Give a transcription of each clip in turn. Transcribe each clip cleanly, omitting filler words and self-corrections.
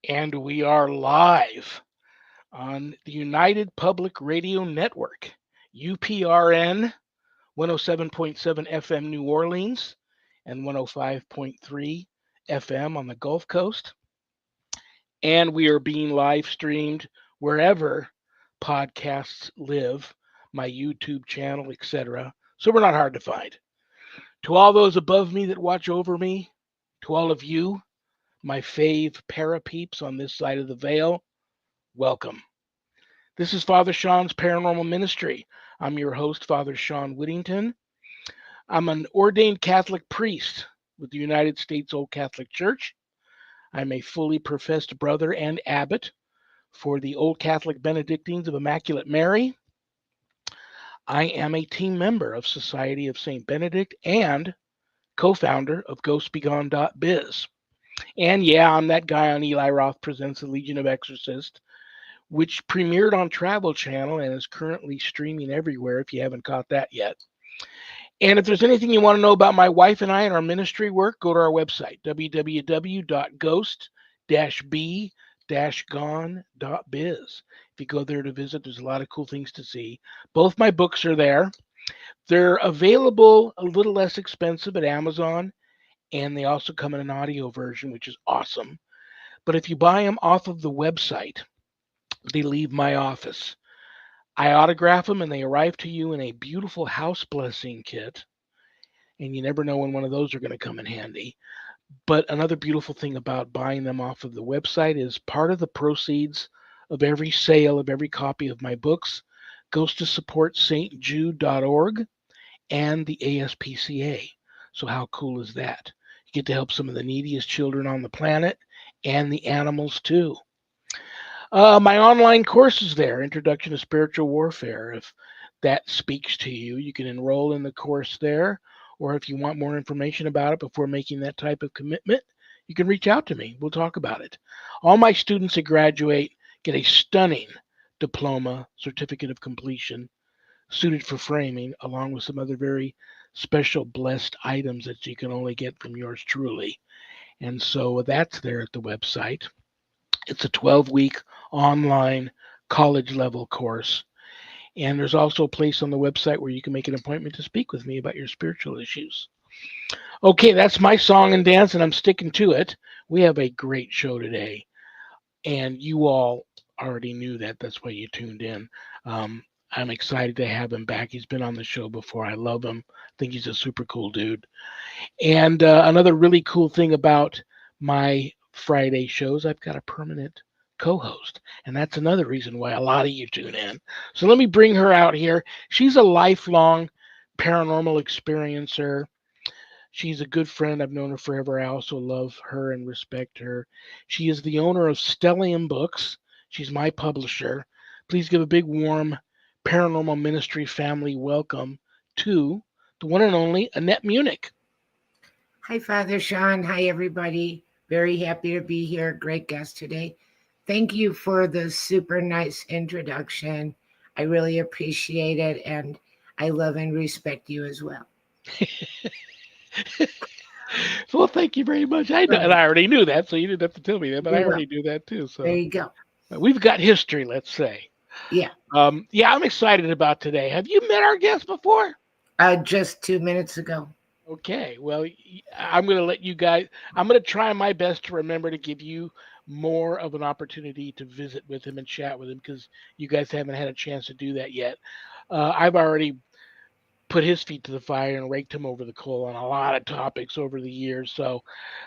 And we are live on the United Public Radio Network, UPRN 107.7 FM New Orleans and 105.3 FM on the Gulf Coast. And we are being live streamed wherever podcasts live, my YouTube channel, etc. So we're not hard to find. To all those above me that watch over me, to all of you, my fave para peeps on this side of the veil, welcome. This is Father Shawn's Paranormal Ministry. I'm your host, Father Shawn Whittington. I'm an ordained Catholic priest with the United States Old Catholic Church. I'm a fully professed brother and abbot for the Old Catholic Benedictines of Immaculate Mary. I am a team member of Society of St. Benedict and co-founder of GhostBegone.biz. And yeah, I'm that guy on Eli Roth Presents the Legion of Exorcists, which premiered on Travel Channel and is currently streaming everywhere if you haven't caught that yet. And if there's anything you want to know about my wife and I and our ministry work, go to our website, www.ghost-b-gone.biz. If you go there to visit, there's a lot of cool things to see. Both my books are there. They're available a little less expensive at Amazon, and they also come in an audio version, which is awesome. But if you buy them off of the website, they leave my office. I autograph them and they arrive to you in a beautiful house blessing kit. And you never know when one of those are going to come in handy. But another beautiful thing about buying them off of the website is part of the proceeds of every sale of every copy of my books goes to support stjude.org and the ASPCA. So how cool is that? You get to help some of the neediest children on the planet and the animals too. My online course is there, Introduction to Spiritual Warfare. If that speaks to you, you can enroll in the course there. Or if you want more information about it before making that type of commitment, you can reach out to me. We'll talk about it. All my students that graduate get a stunning diploma, certificate of completion, suited for framing, along with some other very special blessed items that you can only get from yours truly. And so that's there at the website. It's a 12-week online college level course. And there's also a place on the website where you can make an appointment to speak with me about your spiritual issues. Okay, that's my song and dance, and I'm sticking to it. We have a great show today, and you all already knew that. That's why you tuned in. I'm excited to have him back. He's been on the show before. I love him. I think he's a super cool dude. And another really cool thing about my Friday shows, I've got a permanent co-host, and that's another reason why a lot of you tune in. So let me bring her out here. She's a lifelong paranormal experiencer. She's a good friend. I've known her forever. I also love her and respect her. She is the owner of Stellium Books. She's my publisher. Please give a big warm Paranormal Ministry family welcome to the one and only Annette Munich. Hi, Father Shawn. Hi, everybody. Very happy to be here. Great guest today. Thank you for the super nice introduction. I really appreciate it, and I love and respect you as well. Well, thank you very much. I know, and I already knew that, so you didn't have to tell me that, but I You're already welcome. knew that too. There So you go. we've got history, let's say. Yeah. Yeah, I'm excited about today. Have you met our guest before? Just 2 minutes ago. Okay, well, I'm going to let you guys, I'm going to try my best to remember to give you more of an opportunity to visit with him and chat with him because you guys haven't had a chance to do that yet. I've already put his feet to the fire and raked him over the coal on a lot of topics over the years. So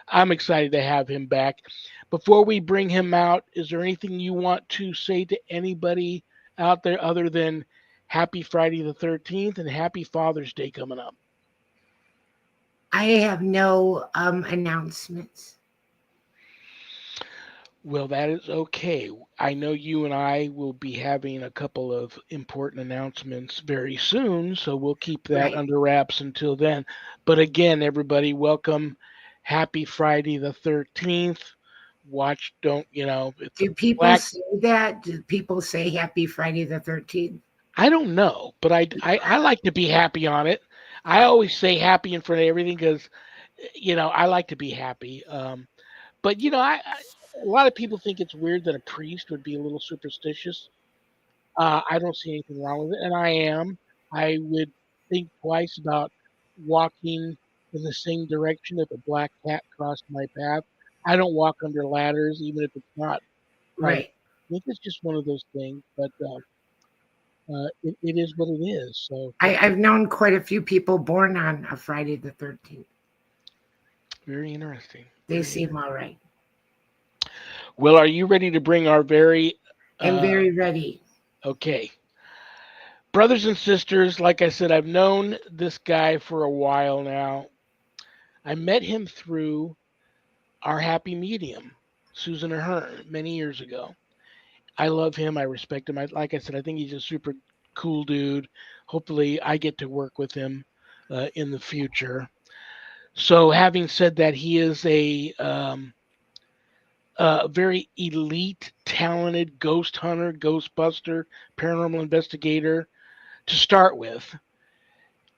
I'm excited to have him back. Before we bring him out, is there anything you want to say to anybody out there other than happy Friday the 13th and happy Father's Day coming up? I have no announcements. Well, that is okay. I know you and I will be having a couple of important announcements very soon, so we'll keep that Right. under wraps until then. But again, everybody, welcome. Happy Friday the 13th. Watch, don't, it's a Do people black. say that? Do people say Happy Friday the 13th? I don't know, but I like to be happy on it. I always say happy in front of everything because, I like to be happy. But, A lot of people think it's weird that a priest would be a little superstitious. I don't see anything wrong with it, and I am. I would think twice about walking in the same direction if a black cat crossed my path. I don't walk under ladders, even if it's not private. Right. I think it's just one of those things, but it is what it is. So I've known quite a few people born on a Friday the 13th. very interesting. They Very seem interesting. all right. Well, are you ready to bring our very I'm uh, very ready. okay, brothers and sisters? Like I said, I've known this guy for a while now. I met him through our happy medium, Susan Ahern, many years ago. I love him. I respect him. Like I said, I think he's a super cool dude. Hopefully, I get to work with him in the future. So, having said that, he is a very elite, talented ghost hunter, ghostbuster, paranormal investigator to start with.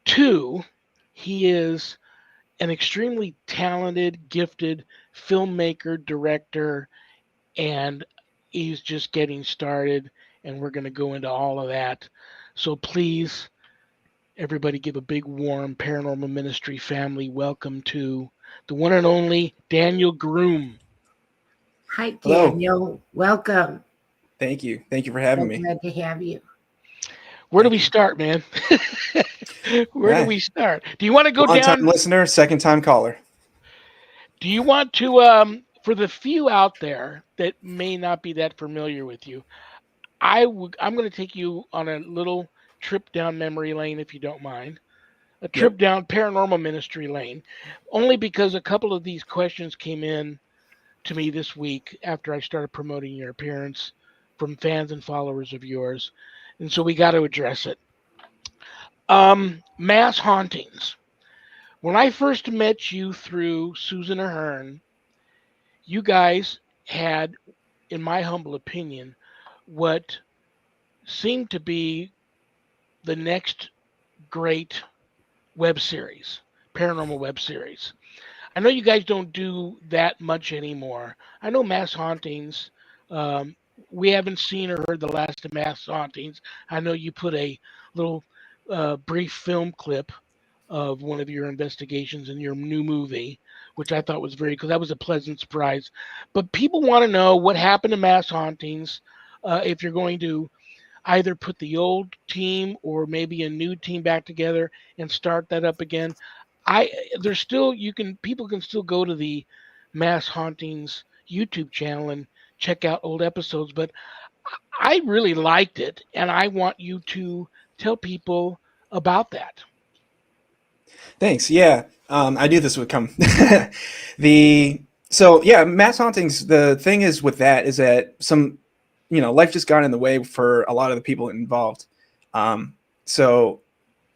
Two, he is an extremely talented, gifted filmmaker, director, and he's just getting started. And we're going to go into all of that. So please, everybody, give a big, warm paranormal ministry family welcome to the one and only Daniel Groom. Hi, Hello. Daniel. Welcome. Thank you. Thank you for having So me. glad to have you. Where do Thank we you. start, man? Where do Right. we start? Do you want to go Long time down? listener, second time caller. Do you want to, for the few out there that may not be that familiar with you, I'm going to take you on a little trip down memory lane, if you don't mind. A trip Yep. down paranormal ministry lane, only because a couple of these questions came in to me this week after I started promoting your appearance from fans and followers of yours, and so we got to address it. Mass hauntings. When I first met you through Susan Ahern, you guys had, in my humble opinion, what seemed to be the next great web series, paranormal web series. I know you guys don't do that much anymore. I know Mass Hauntings. Um, we haven't seen or heard the last of Mass Hauntings. I know you put a little brief film clip of one of your investigations in your new movie, which I thought was very cool. That was a pleasant surprise. But people want to know what happened to Mass Hauntings. If you're going to either put the old team or maybe a new team back together and start that up again. I there's still you can people can still go to the Mass Hauntings YouTube channel and check out old episodes, but I really liked it and I want you to tell people about that. Thanks. Yeah. I knew this would come. the so yeah, mass hauntings. The thing is with that is that life just got in the way for a lot of the people involved. So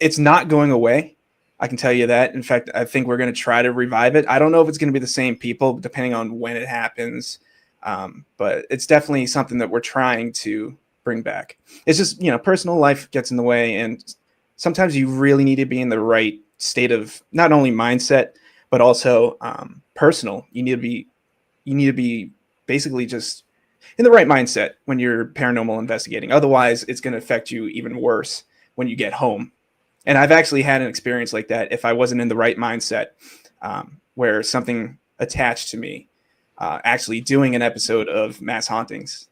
it's not going away. I can tell you that. In fact, I think we're going to try to revive it. I don't know if it's going to be the same people, depending on when it happens. But it's definitely something that we're trying to bring back. It's just, personal life gets in the way. And sometimes you really need to be in the right state of not only mindset, but also personal. You need to be basically just in the right mindset when you're paranormal investigating. Otherwise, it's going to affect you even worse when you get home. And I've actually had an experience like that if I wasn't in the right mindset, where something attached to me, actually doing an episode of Mass Hauntings.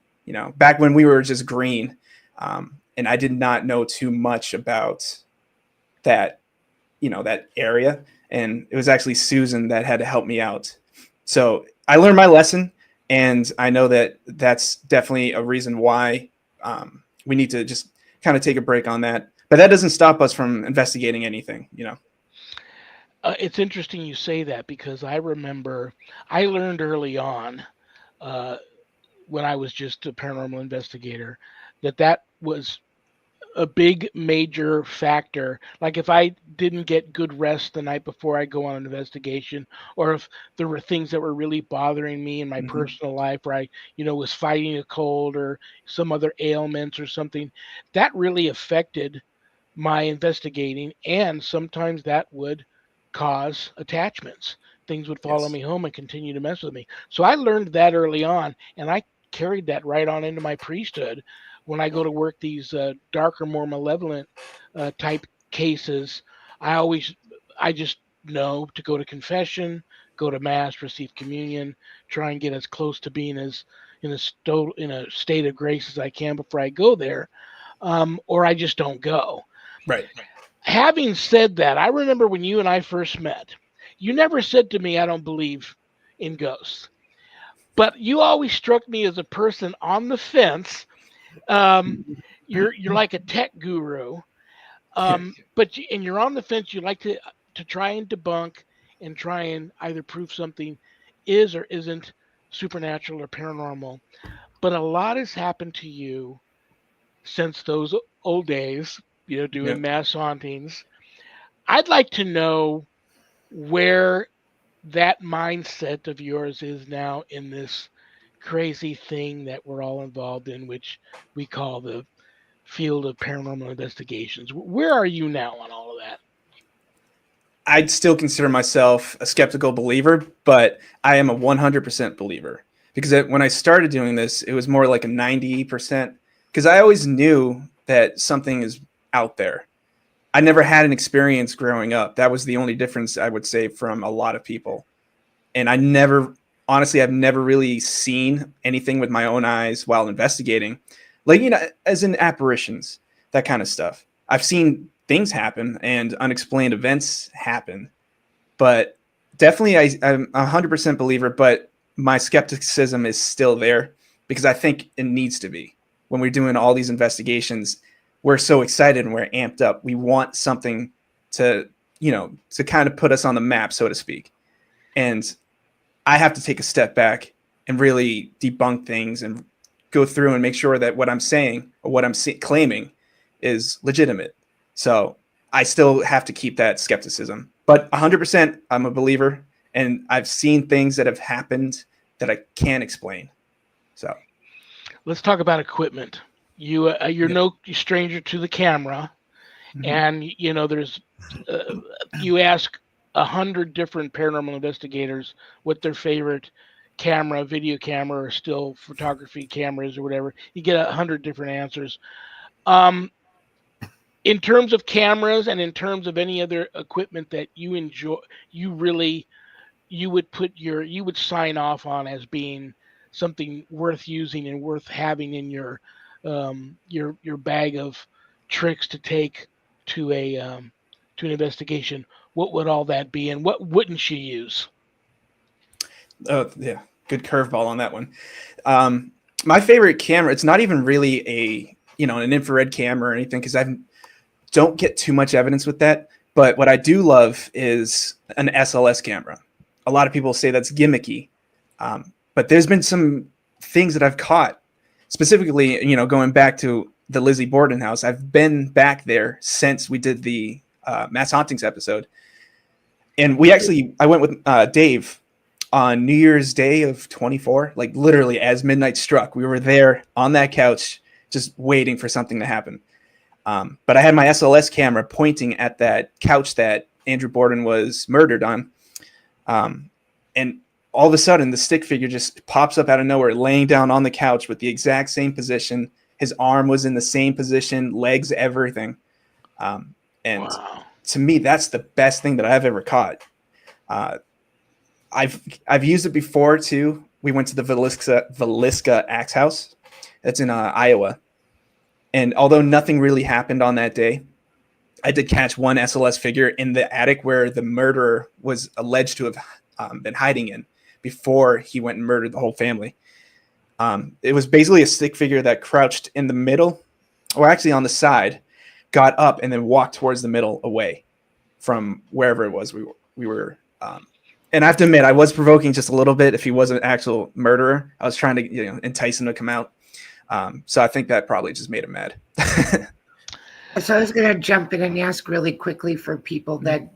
Back when we were just green, and I did not know too much about that, that area. And it was actually Susan that had to help me out. So I learned my lesson, and I know that that's definitely a reason why we need to just kind of take a break on that. But that doesn't stop us from investigating anything. It's interesting you say that because I remember I learned early on uh, when I was just a paranormal investigator that was a big major factor. Like if I didn't get good rest the night before I go on an investigation, or if there were things that were really bothering me in my Mm-hmm. personal life, where I, was fighting a cold or some other ailments or something, that really affected my investigating, and sometimes that would cause attachments. Things would follow Yes. me home and continue to mess with me. So I learned that early on, and I carried that right on into my priesthood. When I go to work these darker, more malevolent type cases, I always, I just know to go to confession, go to mass, receive communion, try and get as close to being as in a state of grace as I can before I go there, or I just don't go. Right. Having said that, I remember when you and I first met, you never said to me, I don't believe in ghosts. But you always struck me as a person on the fence. Um, you're like a tech guru, and you're on the fence. You like to try and debunk and try and either prove something is or isn't supernatural or paranormal. But a lot has happened to you since those old days, doing Yep. mass hauntings. I'd like to know where that mindset of yours is now in this crazy thing that we're all involved in, which we call the field of paranormal investigations. Where are you now on all of that? I'd still consider myself a skeptical believer, but I am a 100% believer because when I started doing this, it was more like a 90% because I always knew that something is out there. I never had an experience growing up. That was the only difference I would say from a lot of people. And I never, honestly, I've never really seen anything with my own eyes while investigating, like, as in apparitions, that kind of stuff. I've seen things happen and unexplained events happen, but definitely I'm a 100% believer, but my skepticism is still there because I think it needs to be. When we're doing all these investigations, we're so excited and we're amped up. We want something to, to kind of put us on the map, so to speak. And I have to take a step back and really debunk things and go through and make sure that what I'm saying or what I'm claiming is legitimate. So I still have to keep that skepticism. But 100%, I'm a believer, and I've seen things that have happened that I can't explain. So Let's talk about equipment. You're yeah. no stranger to the camera, Mm-hmm. and there's uh, you ask 100 different paranormal investigators what their favorite camera, video camera, or still photography cameras or whatever. You get 100 different answers. Um, in terms of cameras and in terms of any other equipment that you enjoy, you really you would sign off on as being something worth using and worth having in your bag of tricks to take to an investigation. What would all that be, and what wouldn't you use? Oh, yeah. Good curveball on that one. Um, my favorite camera, it's not even really an infrared camera or anything because I don't get too much evidence with that. But what I do love is an SLS camera. A lot of people say that's gimmicky. But there's been some things that I've caught, specifically, going back to the Lizzie Borden house. I've been back there since we did the Mass Hauntings episode. And I went with Dave on New Year's Day of 24, like literally as midnight struck. We were there on that couch, just waiting for something to happen. But I had my SLS camera pointing at that couch that Andrew Borden was murdered on. And all of a sudden, the stick figure just pops up out of nowhere, laying down on the couch with the exact same position. His arm was in the same position, legs, everything. And Wow. to me, that's the best thing that I've ever caught. Uh, I've used it before too. We went to the Villisca Axe House. That's in Iowa. And although nothing really happened on that day, I did catch one SLS figure in the attic where the murderer was alleged to have been hiding in before he went and murdered the whole family. It was basically a stick figure that crouched in the middle, or actually on the side, got up and then walked towards the middle away from wherever it was we were. And I have to admit, I was provoking just a little bit. If he was an actual murderer, I was trying to entice him to come out. So I think that probably just made him mad. So I was going to jump in and ask really quickly for people that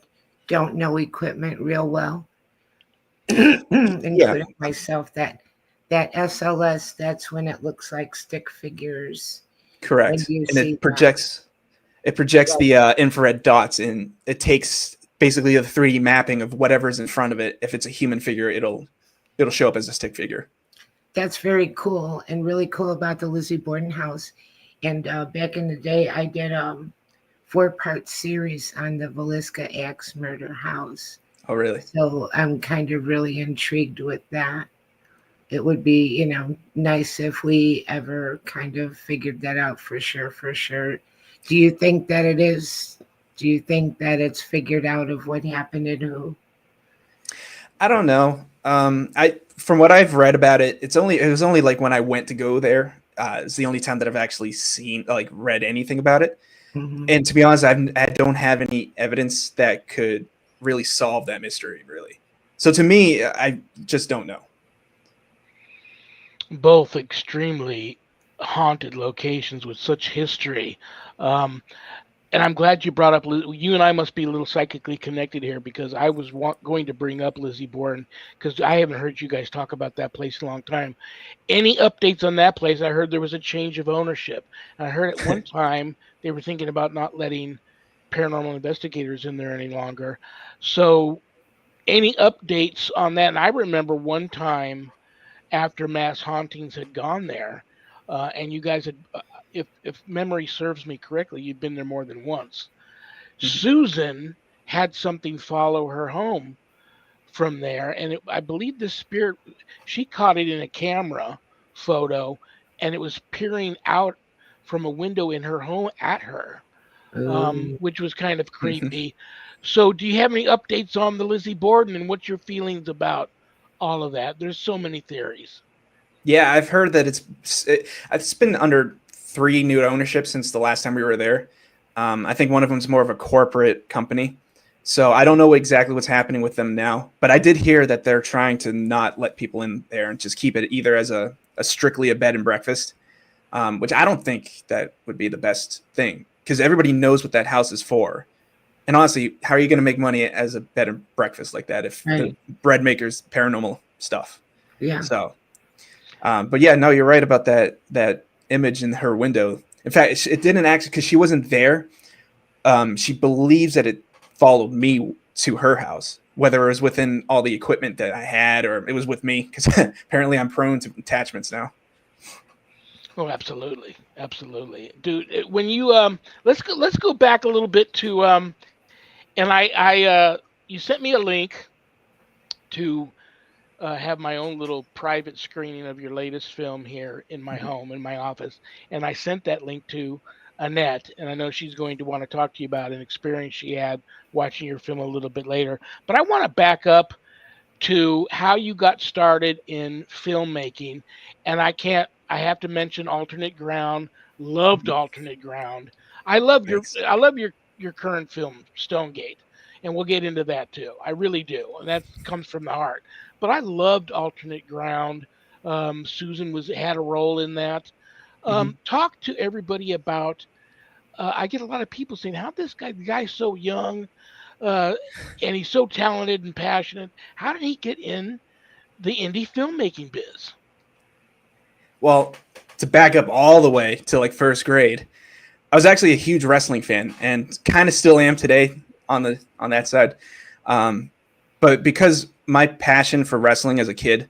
don't know equipment real well, including myself, that SLS, that's when it looks like stick figures. When Correct. you And see it projects the infrared dots, and it takes basically the 3D mapping of whatever's in front of it. If it's a human figure, it'll show up as a stick figure. That's very cool and really cool about the Lizzie Borden house. And back in the day, I did a 4-part series on the Villisca Axe murder house. Oh, really? So I'm kind of really intrigued with that. It would be, nice if we ever kind of figured that out for sure, for sure. Do you think that it is? Do you think that it's figured out of what happened and who? I don't know. I from what I've read about it, it was only like when I went to go there. It's the only time that I've actually seen like read anything about it. Mhm. And to be honest, I don't have any evidence that could really solve that mystery, really. So to me, I just don't know. Both extremely haunted locations with such history. Um, and I'm glad you brought up. You and I must be a little psychically connected here because I was going to bring up Lizzie Borden because I haven't heard you guys talk about that place in a long time. Any updates on that place? I heard there was a change of ownership. I heard at one time they were thinking about not letting paranormal investigators in there any longer. So, any updates on that? And I remember one time after mass hauntings had gone there, and you guys had, if memory serves me correctly, you'd been there more than once. Mhm. Susan had something follow her home from there, and I believe the spirit, she caught it in a camera photo, and it was peering out from a window in her home at her, Oh, which was kind of creepy. So, do you have any updates on the Lizzie Borden and what's your feelings about all of that? There's so many theories. Yeah, I've heard that it's been under 3 new ownership since the last time we were there. I think one of them's more of a corporate company, so I don't know exactly what's happening with them now. But I did hear that they're trying to not let people in there and just keep it either as a strictly a bed and breakfast, which I don't think that would be the best thing because everybody knows what that house is for. And honestly, how are you going to make money as a bed and breakfast like that if the right. bread maker's paranormal stuff? Yeah. So. But yeah, no, you're right about that image in her window. In fact, it didn't actually because she wasn't there. She believes that it followed me to her house, whether it was within all the equipment that I had or it was with me because apparently I'm prone to attachments now. Oh, absolutely, absolutely, dude. When you let's go back a little bit to and you sent me a link to have my own little private screening of your latest film here in my Mhm. home in my office, and I sent that link to Annette, and I know she's going to want to talk to you about an experience she had watching your film a little bit later. But I want to back up to how you got started in filmmaking. And I have to mention Alternate Ground. Loved Mhm. Alternate Ground. I love your Thanks. I love your current film, Stonegate. And we'll get into that too. I really do. And that comes from the heart. But I loved Alternate Ground. Susan was had a role in that. Hmm. Talk to everybody about I get a lot of people saying, "How this guy? The guy's so young, uh, and he's so talented and passionate. How did he get in the indie filmmaking biz?" Well, to back up all the way to like first grade, I was actually a huge wrestling fan and kind of still am today on that side. Um, but because my passion for wrestling as a kid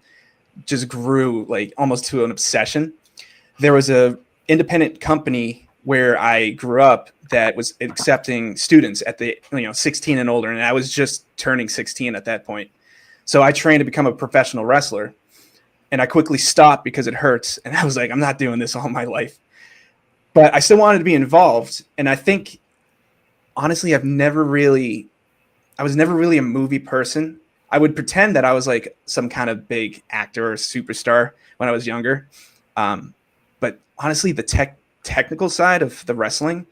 just grew like almost to an obsession, there was a independent company where I grew up that was accepting students at the 16 and older, and I was just turning 16 at that point. So I trained to become a professional wrestler, and I quickly stopped because it hurts, and I was like, I'm not doing this all my life. But I still wanted to be involved, and I think honestly, I was never really a movie person. I would pretend that I was like some kind of big actor or superstar when I was younger. Um, but honestly, the technical side of the wrestling,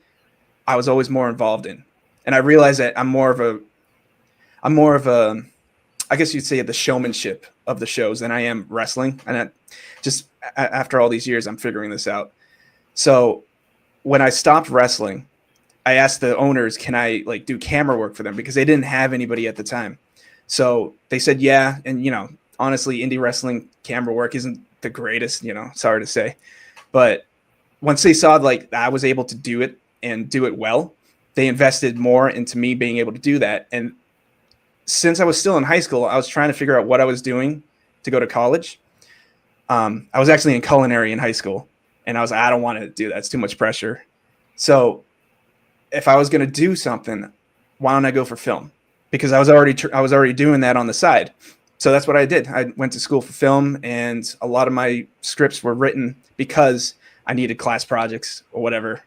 I was always more involved in. And I realized that I'm more of a, I guess you'd say the showmanship of the shows than I am wrestling. And just after all these years, I'm figuring this out. So when I stopped wrestling, I asked the owners, can I like do camera work for them because they didn't have anybody at the time. So they said, yeah. And, honestly, indie wrestling camera work isn't the greatest, sorry to say. But once they saw like I was able to do it and do it well, they invested more into me being able to do that. And since I was still in high school, I was trying to figure out what I was doing to go to college. I was actually in culinary in high school, and I was like, I don't want to do that. It's too much pressure. So if I was going to do something, why don't I go for film? Because I was already doing that on the side. So that's what I did. I went to school for film, and a lot of my scripts were written because I needed class projects or whatever.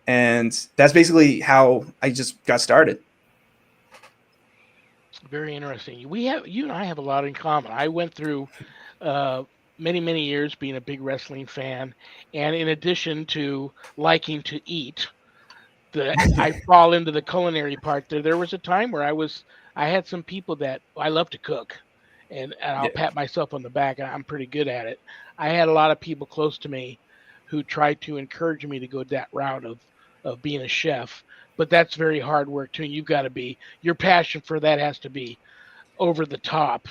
And that's basically how I just got started. Very interesting. You and I have a lot in common. I went through uh, many years being a big wrestling fan, and in addition to liking to eat, I fall into the culinary part. There was a time where I had some people that I love to cook, and I'll Yeah. pat myself on the back, and I'm pretty good at it. I had a lot of people close to me who tried to encourage me to go that route of being a chef, but that's very hard work too. You've got to be your passion for that has to be over the top,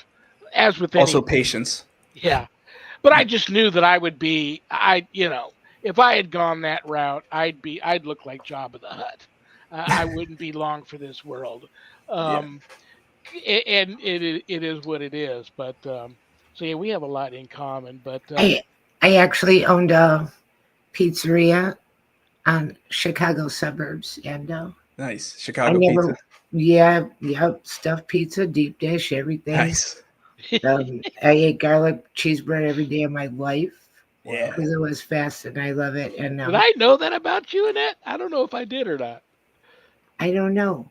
as with Also anything. patience. Yeah, but I just knew that I would be if I had gone that route, I'd look like Jabba the Hutt. I wouldn't be long for this world. Yeah. Um, and it is what it is. But so yeah, we have a lot in common. But I I actually owned a pizzeria on Chicago suburbs, and Nice. I Chicago pizza. never, yeah, yep, stuffed pizza, deep dish, everything. Nice. I ate garlic cheese bread every day of my life Yeah. wow, because it was fast, and I love it. And did I know that about you, Annette? I don't know if I did or not. I don't know,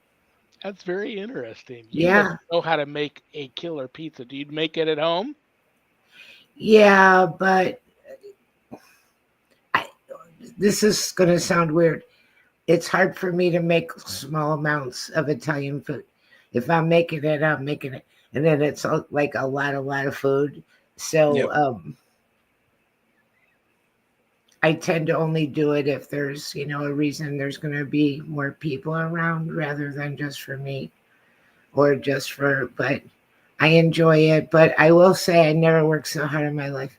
That's very interesting. You must yeah, know how to make a killer pizza. Do you make it at home? yeah, but I, this is gonna sound weird. It's hard for me to make small amounts of Italian food. If I'm making it, I'm making it, and then it's like a lot of food. So Yep. I tend to only do it if there's a reason there's going to be more people around rather than just for me or just for. But I enjoy it. But I will say I never worked so hard in my life.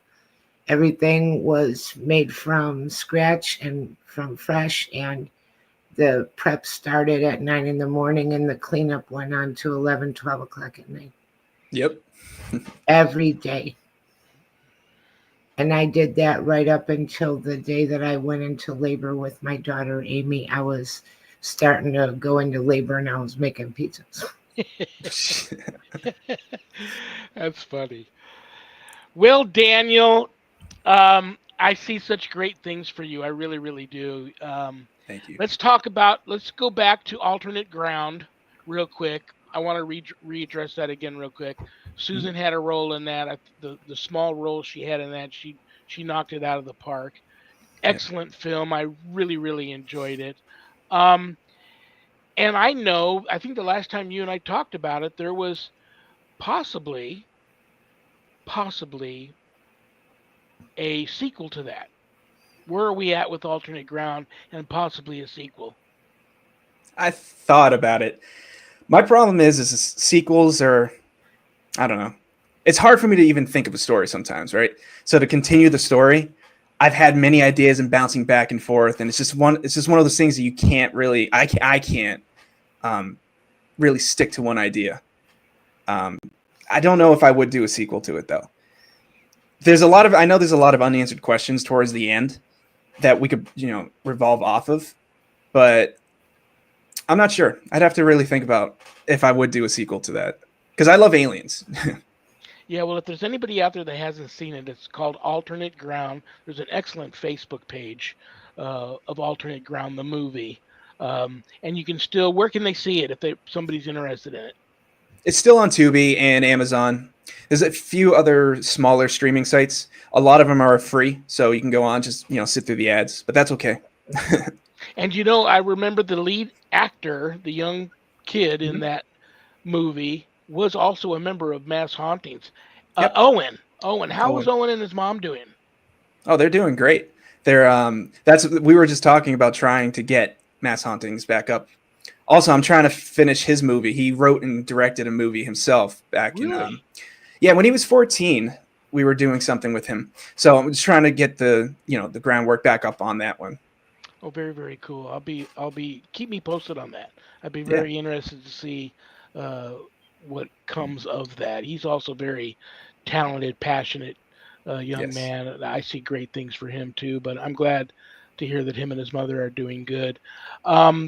Everything was made from scratch and from fresh, and the prep started at 9 in the morning, and the cleanup went on to 11, 12 o'clock at night Yep. every day. And I did that right up until the day that I went into labor with my daughter, Amy. I was starting to go into labor and I was making pizzas. That's funny. Well, Daniel, I see such great things for you. I really do. Thank you. Let's go back to alternate ground real quick. I want to readdress that again real quick. Mhm. Susan had a role in that. The small role she had in that, she knocked it out of the park. Yep. Excellent film. I really enjoyed it. Um, and I think the last time you and I talked about it, there was possibly possibly a sequel to that. Where are we at with alternate ground and possibly a sequel? I thought about it. My problem is sequels are, I don't know. It's hard for me to even think of a story sometimes, right? So to continue the story, I've had many ideas and bouncing back and forth, and it's just one of those things that you can't really I can't um, really stick to one idea. Um, I don't know if I would do a sequel to it though. I know there's a lot of unanswered questions towards the end that we could revolve off of, but I'm not sure. I'd have to really think about if I would do a sequel to that because I love aliens. Yeah, well, if there's anybody out there that hasn't seen it, it's called Alternate Ground. There's an excellent Facebook page of Alternate Ground, the movie, and you can still. Where can they see it if somebody's interested in it? It's still on Tubi and Amazon. There's a few other smaller streaming sites. A lot of them are free, so you can go on just sit through the ads, but that's okay. And I remember the lead actor, the young kid in Mhm. that movie, was also a member of Mass Hauntings. Yep. Owen, how was Owen. Owen and his mom doing? Oh, they're doing great. They're that's we were just talking about trying to get Mass Hauntings back up. Also, I'm trying to finish his movie. He wrote and directed a movie himself back in Really? yeah, when he was 14, we were doing something with him. So I'm just trying to get the groundwork back up on that one. Oh, very cool. Keep me posted on that. I'd be Yeah. very interested to see uh, what comes of that. He's also very talented, passionate young Yes, man. And I see great things for him too. But I'm glad to hear that him and his mother are doing good.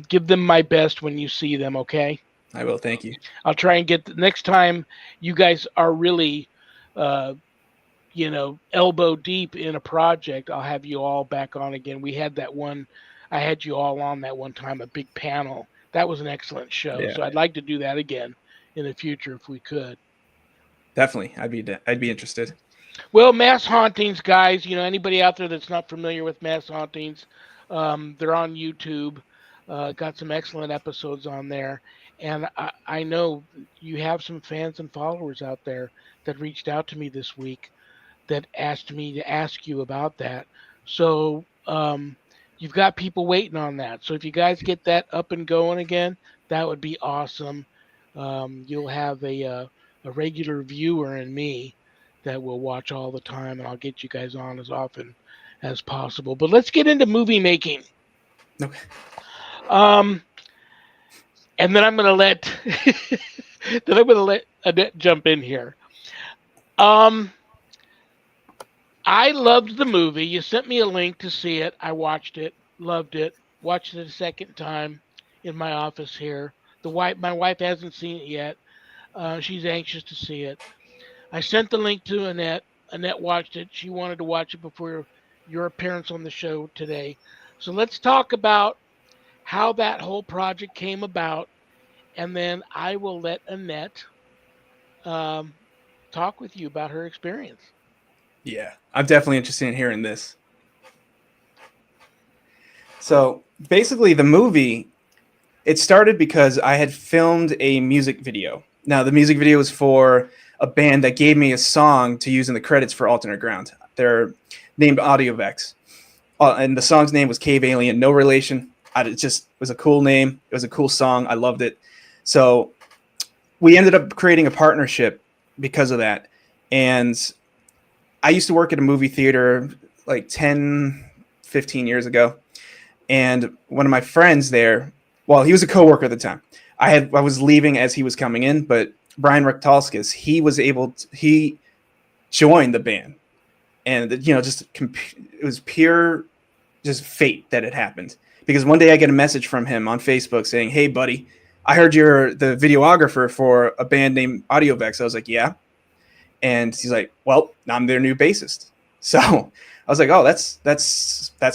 Give them my best when you see them, okay? I will. Thank you. I'll try and get the next time you guys are really, uh, elbow deep in a project. I'll have you all back on again. We had that one. I had you all on that one time, a big panel. That was an excellent show. Yeah, So I'd like to do that again in the future if we could. definitely. I'd be interested. Well, mass hauntings, guys. Anybody out there that's not familiar with mass hauntings, they're on YouTube. Got some excellent episodes on there, and I know you have some fans and followers out there that reached out to me this week that asked me to ask you about that. So you've got people waiting on that. So if you guys get that up and going again, that would be awesome. You'll have a regular viewer in me that will watch all the time, and I'll get you guys on as often as possible. But let's get into movie making. Okay. Um, and then I'm gonna let Annette jump in here. Um, I loved the movie. You sent me a link to see it. I watched it, loved it. Watched it a second time in my office here. My wife hasn't seen it yet. She's anxious to see it. I sent the link to Annette. Annette watched it. She wanted to watch it before your appearance on the show today. So let's talk about how that whole project came about, and then I will let Annette um, talk with you about her experience. Yeah, I'm definitely interested in hearing this. So basically, the movie it started because I had filmed a music video. Now, the music video was for a band that gave me a song to use in the credits for Alternate Ground. They're named Audiovex. And the song's name was Cave Alien, no relation. It just was a cool name. It was a cool song. I loved it. So we ended up creating a partnership because of that. And I used to work at a movie theater like 10, 15 years ago. And one of my friends there, well, he was a coworker at the time. I was leaving as he was coming in, but Brian Rektalskis, he joined the band, and it was pure just fate that it happened. Because one day I get a message from him on Facebook saying, "Hey, buddy, I heard you're the videographer for a band named Audiovex." I was like, "Yeah," and he's like, "Well, I'm their new bassist." So I was like, "Oh, that's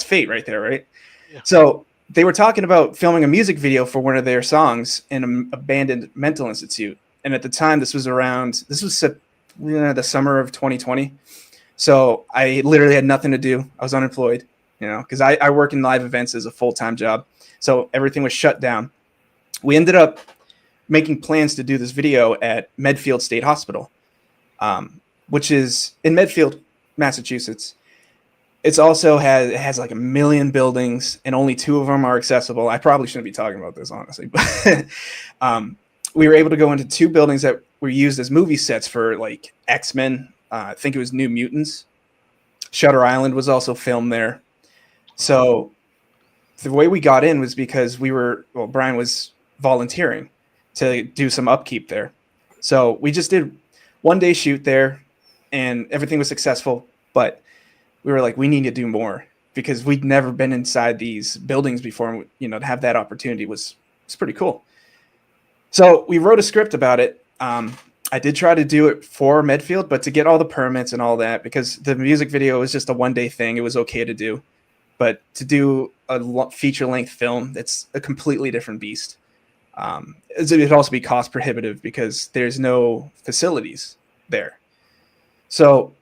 fate right there, right?" Yeah. So they were talking about filming a music video for one of their songs in an abandoned mental institute. And at the time, this was the summer of 2020. So I literally had nothing to do. I was unemployed, because I work in live events as a full-time job. So everything was shut down. We ended up making plans to do this video at Medfield State Hospital, which is in Medfield, Massachusetts. It has like a million buildings, and only 2 of them are accessible. I probably shouldn't be talking about this, honestly, but we were able to go into 2 buildings that were used as movie sets for like X-Men. I think it was New Mutants. Shutter Island was also filmed there. So the way we got in was because Brian was volunteering to do some upkeep there. So we just did 1-day shoot there, and everything was successful, but we were like, we need to do more because we'd never been inside these buildings before. And, to have that opportunity was pretty cool. So we wrote a script about it. I did try to do it for Medfield, but to get all the permits and all that, because the music video was just a 1-day thing, it was okay to do. But to do a feature-length film, it's a completely different beast. It'd also be cost prohibitive because there's no facilities there. So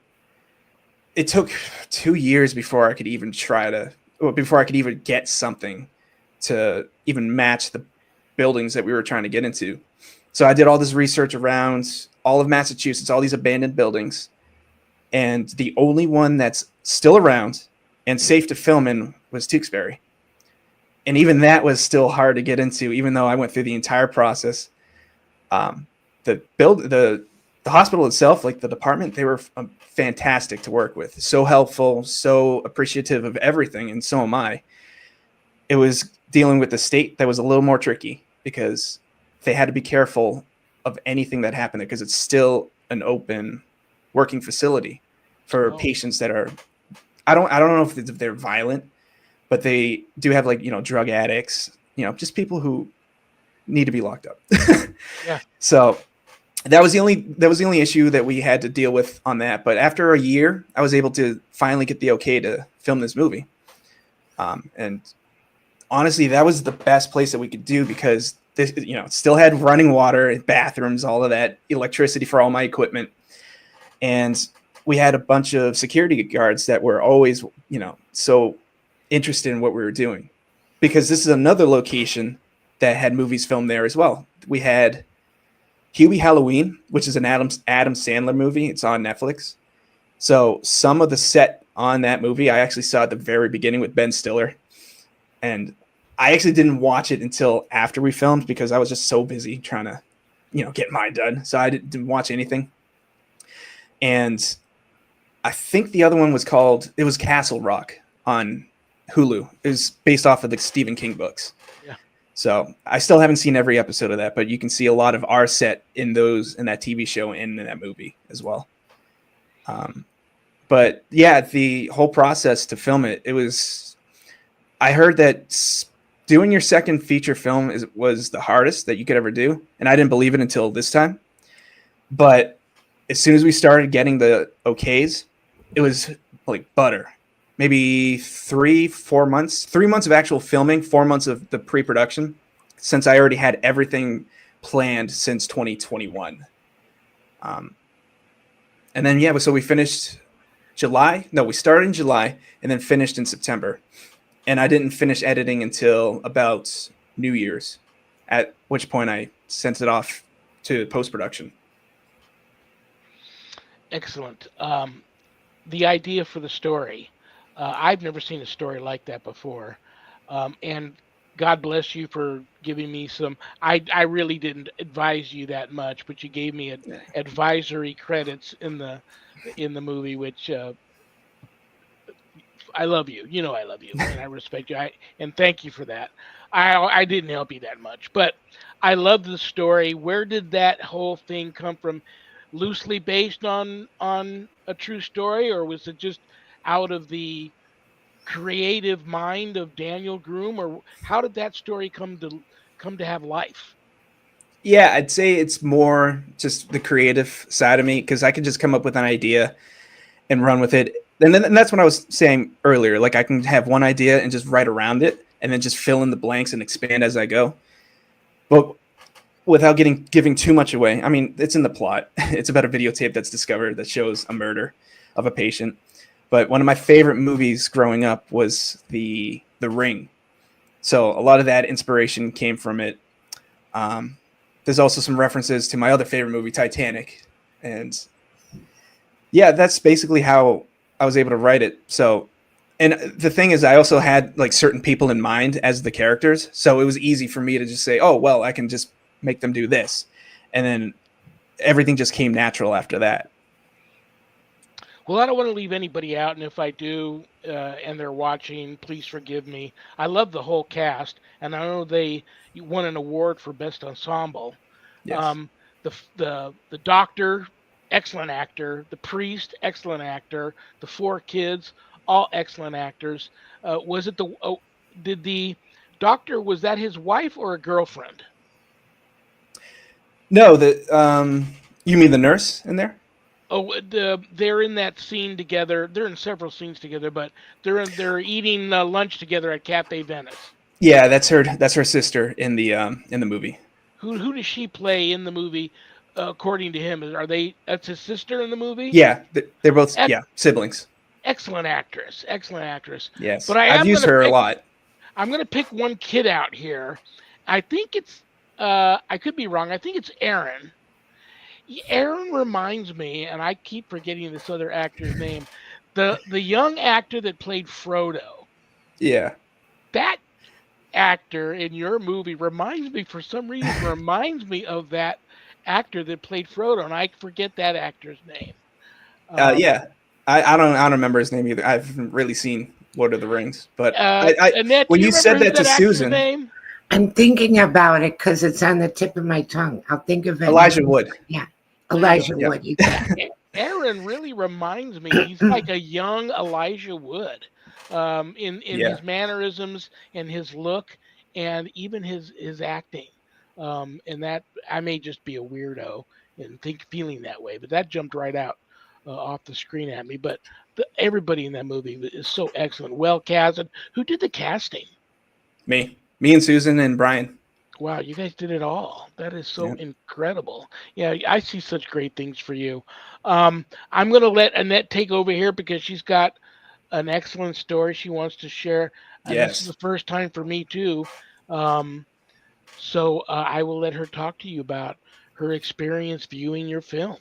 it took 2 years before I could even get something to even match the buildings that we were trying to get into. So I did all this research around all of Massachusetts, all these abandoned buildings. And the only one that's still around and safe to film in was Tewksbury. And even that was still hard to get into, even though I went through the entire process. The hospital itself, like the department, they were fantastic to work with. So helpful, so appreciative of everything, and so am I. It was dealing with the state that was a little more tricky because they had to be careful of anything that happened there because it's still an open working facility for Oh, patients that are I don't know if they're violent, but they do have like, drug addicts, just people who need to be locked up. yeah. So that was the only issue that we had to deal with on that. But after a year, I was able to finally get the okay to film this movie. And honestly, that was the best place that we could do because this, it still had running water, bathrooms, all of that, electricity for all my equipment, and we had a bunch of security guards that were always, so interested in what we were doing, because this is another location that had movies filmed there as well. We had Huey Halloween, which is an Adam Sandler movie. It's on Netflix. So some of the set on that movie, I actually saw at the very beginning with Ben Stiller, and I actually didn't watch it until after we filmed because I was just so busy trying to, get mine done. So I didn't watch anything. And I think the other one was Castle Rock on Hulu. It was based off of the Stephen King books. Yeah. So I still haven't seen every episode of that, but you can see a lot of our set in that TV show and in that movie as well. But yeah, the whole process to film it, I heard that doing your second feature film was the hardest that you could ever do. And I didn't believe it until this time. But as soon as we started getting the okays, it was like butter. Maybe 3-4 months, 3 months of actual filming, 4 months of the pre-production, since I already had everything planned since 2021. And then, yeah, so we finished July. No, we started in July and then finished in September. And I didn't finish editing until about New Year's, at which point I sent it off to post-production. Excellent. The idea for the story. I've never seen a story like that before. And God bless you for giving me some. I really didn't advise you that much, but you gave me advisory credits in the movie, which I love you. You know I love you, and I respect you. And thank you for that. I didn't help you that much, but I love the story. Where did that whole thing come from? Loosely based on a true story, or was it just out of the creative mind of Daniel Groom, or how did that story come to have life? Yeah, I'd say it's more just the creative side of me because I can just come up with an idea and run with it. And that's what I was saying earlier. Like I can have one idea and just write around it and then just fill in the blanks and expand as I go. But without giving too much away, I mean, it's in the plot. It's about a videotape that's discovered that shows a murder of a patient. But one of my favorite movies growing up was The Ring. So a lot of that inspiration came from it. There's also some references to my other favorite movie, Titanic. And yeah, that's basically how I was able to write it. So, and the thing is, I also had like certain people in mind as the characters. So it was easy for me to just say, oh, well, I can just make them do this. And then everything just came natural after that. Well, I don't want to leave anybody out, and if I do, and they're watching, please forgive me. I love the whole cast, and I know they won an award for best ensemble. Yes. Um, the doctor, excellent actor. The priest, excellent actor. The four kids, all excellent actors. Was it the? Oh, did the doctor, was that his wife or a girlfriend? No, you mean the nurse in there? Oh, they're in that scene together. They're in several scenes together, but they're eating lunch together at Cafe Venice. Yeah, that's her sister in the movie. Who does she play in the movie? According to him, are they? That's his sister in the movie. Yeah, they're both Ex- siblings. Excellent actress, excellent actress. Yes, But I I've am used gonna her a pick. lot. I'm gonna pick one kid out here. I think it's. I could be wrong. I think it's Aaron. Aaron reminds me, and I keep forgetting this other actor's name. The young actor that played Frodo. Yeah. That actor in your movie reminds me, for some reason, reminds me of that actor that played Frodo, and I forget that actor's name. Yeah. I don't remember his name either. I haven't really seen Lord of the Rings, but I Annette, do when you you remember said that to that actor's Susan, name? I'm thinking about it because it's on the tip of my tongue. I'll think of it. Elijah Wood. Yeah, There you go. Elijah Yeah. Wood. Exactly. Aaron really reminds me. He's like a young Elijah Wood, in Yeah. his mannerisms and his look, and even his acting. And that I may just be a weirdo and feeling that way, but that jumped right out off the screen at me. But everybody in that movie is so excellent, well casted. Who did the casting? Me and Susan and Brian. Wow, you guys did it all. That is so Yeah. incredible. Yeah, I see such great things for you. I'm going to let Annette take over here because she's got an excellent story she wants to share. And this is the Yes. first time for me, too. Um, so I will let her talk to you about her experience viewing your film.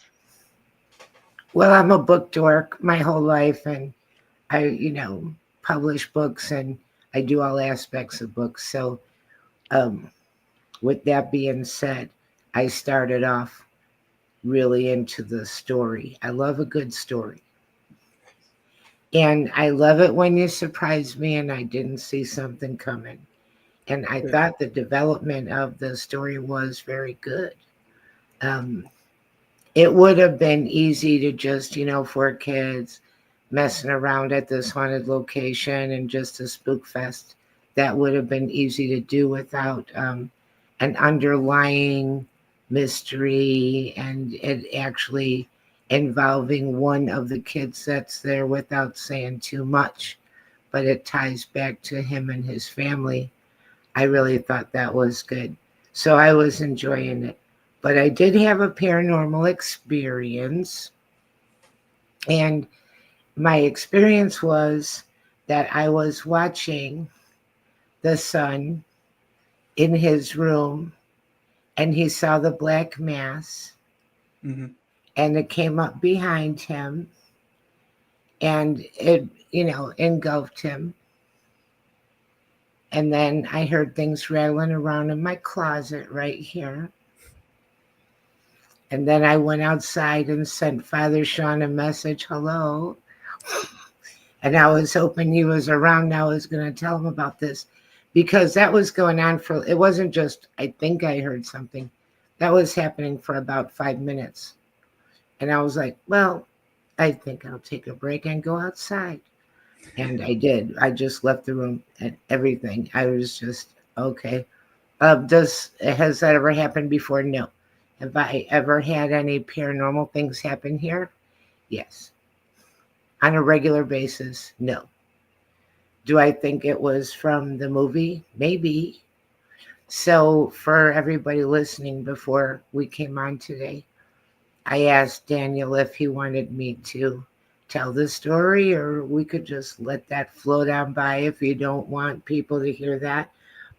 Well, I'm a book dork my whole life, and I publish books and I do all aspects of books. So, um, with that being said, I started off really into the story. I love a good story. And I love it when you surprise me and I didn't see something coming. And I thought the development of the story was very good. Um, it would have been easy to just for kids messing around at this haunted location and just a spook fest. That would have been easy to do without an underlying mystery and it actually involving one of the kids that's there without saying too much. But it ties back to him and his family. I really thought that was good. So I was enjoying it. But I did have a paranormal experience. And my experience was that I was watching the son in his room and he saw the black mass Hmm. and it came up behind him and it engulfed him. And then I heard things rattling around in my closet right here. And then I went outside and sent Father Shawn a message, hello. And I was hoping he was around. I was going to tell him about this because that was going on it wasn't just, I think I heard something. That was happening for about 5 minutes. And I was like, well, I think I'll take a break and go outside. And I did. I just left the room and everything. I was just, okay. Has that ever happened before? No. Have I ever had any paranormal things happen here? Yes. On a regular basis? No. Do I think it was from the movie? Maybe. So, for everybody listening, before we came on today, I asked Daniel if he wanted me to tell the story or we could just let that float on by if you don't want people to hear that.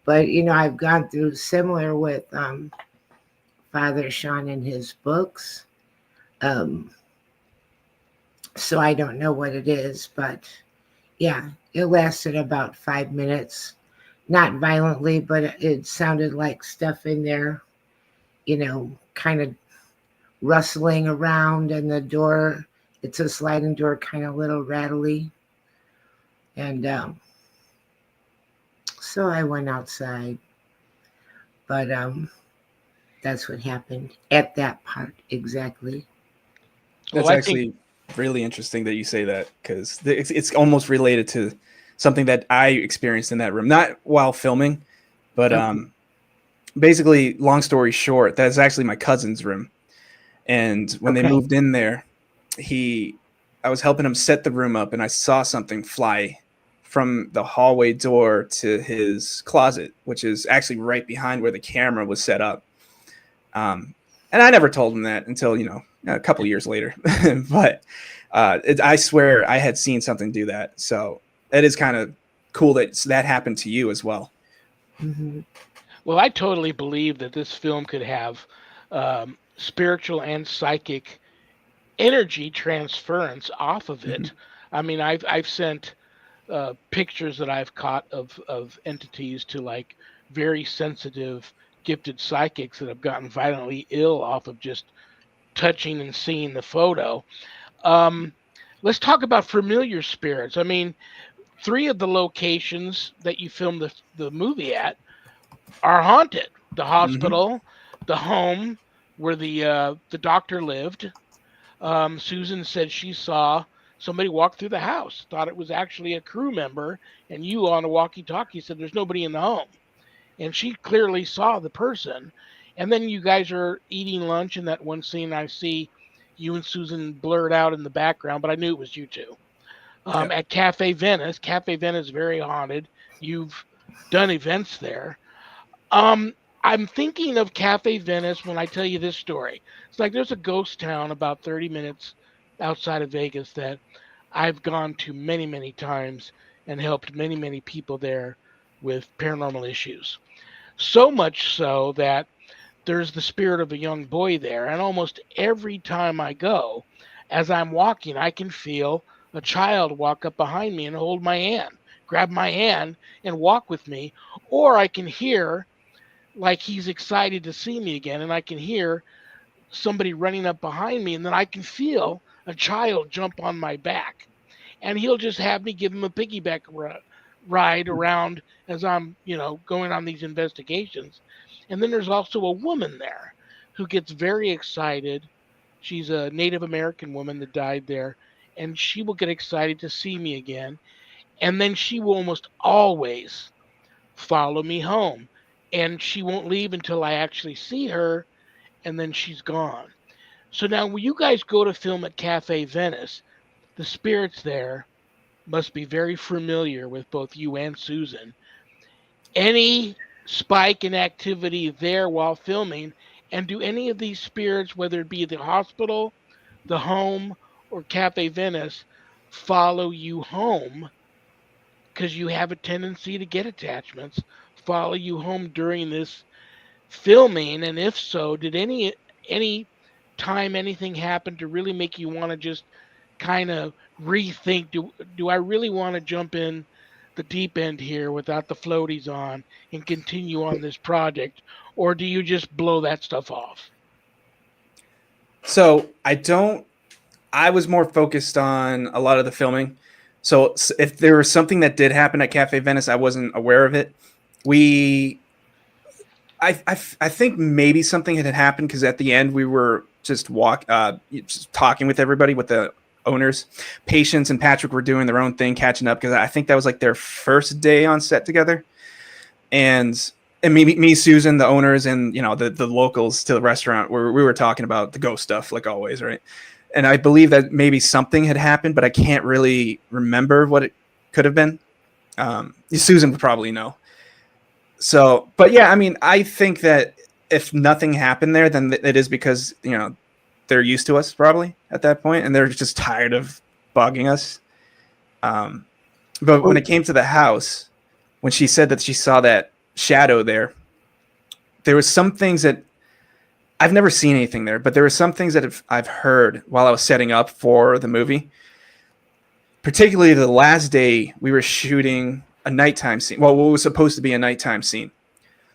But, I've gone through similar with Father Shawn in his books. Um, so I don't know what it is, but yeah, it lasted about 5 minutes. Not violently, but it sounded like stuff in there, kind of rustling around, and the door, it's a sliding door, kind of little rattly. And so I went outside, but that's what happened at that part exactly. Well, That's I think actually really interesting that you say that because it's almost related to something that I experienced in that room, not while filming, but Okay. basically, long story short, that's actually my cousin's room. And when they Okay. moved in there, I was helping him set the room up, and I saw something fly from the hallway door to his closet, which is actually right behind where the camera was set up. Um, and I never told him that until a couple years later. But I swear I had seen something do that. So it is kind of cool that that happened to you as well. Hmm. well, I totally believe that this film could have spiritual and psychic energy transference off of Hmm. it. I mean, I've sent pictures that I've caught of entities to like very sensitive, gifted psychics that have gotten violently ill off of just touching and seeing the photo. Um, let's talk about familiar spirits. I mean, three of the locations that you filmed the movie at are haunted. The Mm-hmm. hospital, the home where the doctor lived. Susan said she saw somebody walk through the house, thought it was actually a crew member, and you on a walkie-talkie said there's nobody in the home, and she clearly saw the person. And then you guys are eating lunch, and that one scene I see you and Susan blurred out in the background, but I knew it was you two. Yep. At Cafe Venice. Cafe Venice is very haunted. You've done events there. Um, I'm thinking of Cafe Venice when I tell you this story. It's like there's a ghost town about 30 minutes outside of Vegas that I've gone to many, many times and helped many, many people there with paranormal issues. So much so that there's the spirit of a young boy there. And almost every time I go, as I'm walking, I can feel a child walk up behind me and hold my hand, grab my hand, and walk with me. Or I can hear like he's excited to see me again, and I can hear somebody running up behind me, and then I can feel a child jump on my back, and he'll just have me give him a piggyback ride around as I'm, going on these investigations. And then there's also a woman there who gets very excited. She's a Native American woman that died there, and she will get excited to see me again. And then she will almost always follow me home. And she won't leave until I actually see her, and then she's gone. So now, when you guys go to film at Cafe Venice, the spirits there must be very familiar with both you and Susan. Any spike in activity there while filming, and do any of these spirits, whether it be the hospital, the home, or Cafe Venice, follow you home because you have a tendency to get attachments, follow you home during this filming? And if so, did any time anything happen to really make you want to just kind of rethink, do I really want to jump in the deep end here without the floaties on and continue on this project, or do you just blow that stuff off? So I don't. I was more focused on a lot of the filming. So if there was something that did happen at Cafe Venice, I wasn't aware of it. We, I think maybe something had happened because at the end we were just talking with everybody, with the owners. Patience and Patrick were doing their own thing, catching up because I think that was like their first day on set together, and me, Susan, the owners, and the locals to the restaurant, where we were talking about the ghost stuff like always, right? And I believe that maybe something had happened, but I can't really remember what it could have been. Susan would probably know. So, but yeah, I mean, I think that if nothing happened there, then it is because they're used to us probably at that point, and they're just tired of bugging us. But when it came to the house, when she said that she saw that shadow there was some things that I've never seen anything there, but there were some things that I've heard while I was setting up for the movie. Particularly the last day we were shooting a nighttime scene. Well, what was supposed to be a nighttime scene.